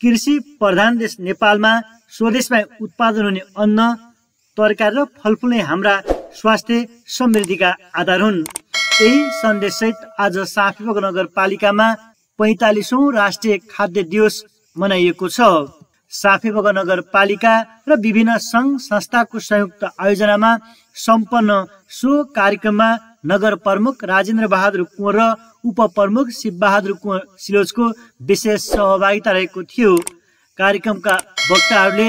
कृषि प्रधान देश नेपालमा स्वदेशमा उत्पादन हुने अन्न, तरकारी र फलफुल नै हाम्रा स्वास्थ्य समृद्धिका आधार हुन्। यही सन्देशसहित आज साँफीपखा नगरपालिकामा 45औं राष्ट्रिय खाद्य दिवस मनाइएको छ। साँफीपखा नगरपालिका र विभिन्न सङ्घ संस्थाको संयुक्त आयोजनामा सम्पन्न सो कार्यक्रममा नगर प्रमुख राजेन्द्र बहादुर कुँवर र उपप्रमुख शिवबहादुर कुँवर सिलोचको विशेष सहभागिता रहेको थियो। कार्यक्रमका वक्ताहरूले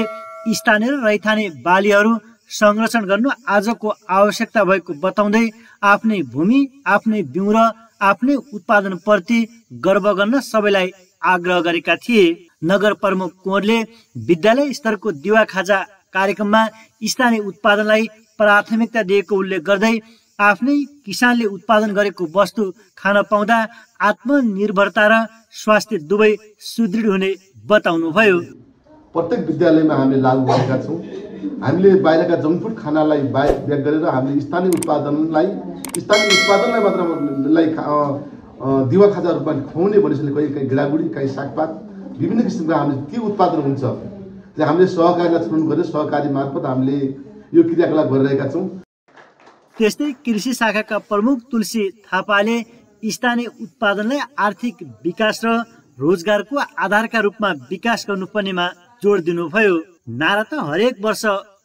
स्थानीय र रैथाने बालीहरू संरक्षण गर्नु आजको आवश्यकता भएको बताउँदै आफ्नै भूमि, आफ्नै बिउ र आफ्नै उत्पादनप्रति गर्व गर्न सबैलाई आग्रह गरेका थिए। नगर प्रमुख कुँवरले विद्यालय स्तरको दिवा खाजा कार्यक्रममा स्थानीय उत्पादनलाई प्राथमिकता दिएको उल्लेख गर्दै आफ्नै किसानले उत्पादन गरेको वस्तु खान पाउँदा आत्मनिर्भरता र स्वास्थ्य दुवै सुदृढ हुने बताउनुभयो। प्रत्येक विद्यालयमा हामीले लागू गरेका छौँ। हामीले बाहिरका जङ्क फुड खानालाई ब्याग गरेर हामीले स्थानीय उत्पादनलाई मात्र दिवा खाजा रूपमा खुवाउने भनेपछि कहीँ गिडागुडी, कहीँ सागपात, विभिन्न किसिमका हामीले के उत्पादन हुन्छ हामीले सहकारीलाई छनौट गरेर सहकारी मार्फत हामीले यो क्रियाकलाप गरिरहेका छौँ। त्यस्तै कृषि शाखाका प्रमुख तुलसी थापाले स्थानीय उत्पादनलाई आर्थिक विकास र रोजगारको आधारका रूपमा विकास गर्नुपर्नेमा जोड दिनुभयो। नारा त हरेक वर्ष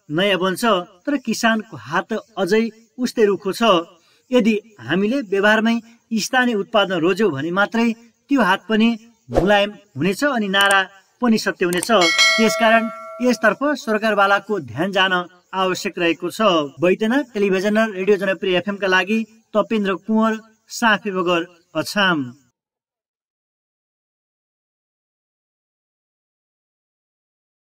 नयाँ बन्छ, तर किसानको हात अझै उस्तै रुखो छ। यदि हामीले व्यवहारमै स्थानीय उत्पादन रोज्यौँ भने मात्रै त्यो हात पनि मुलायम हुनेछ अनि नारा पनि सत्य हुनेछ। त्यसकारण यसतर्फ सरकारवालाको ध्यान जान आवश्यक रहेको छ। बैद्यनाथ टेलिभिजन र रेडियो जनप्रिय FM का लागि तपेन्द्र कुँवर, साँफीपखा अछाम।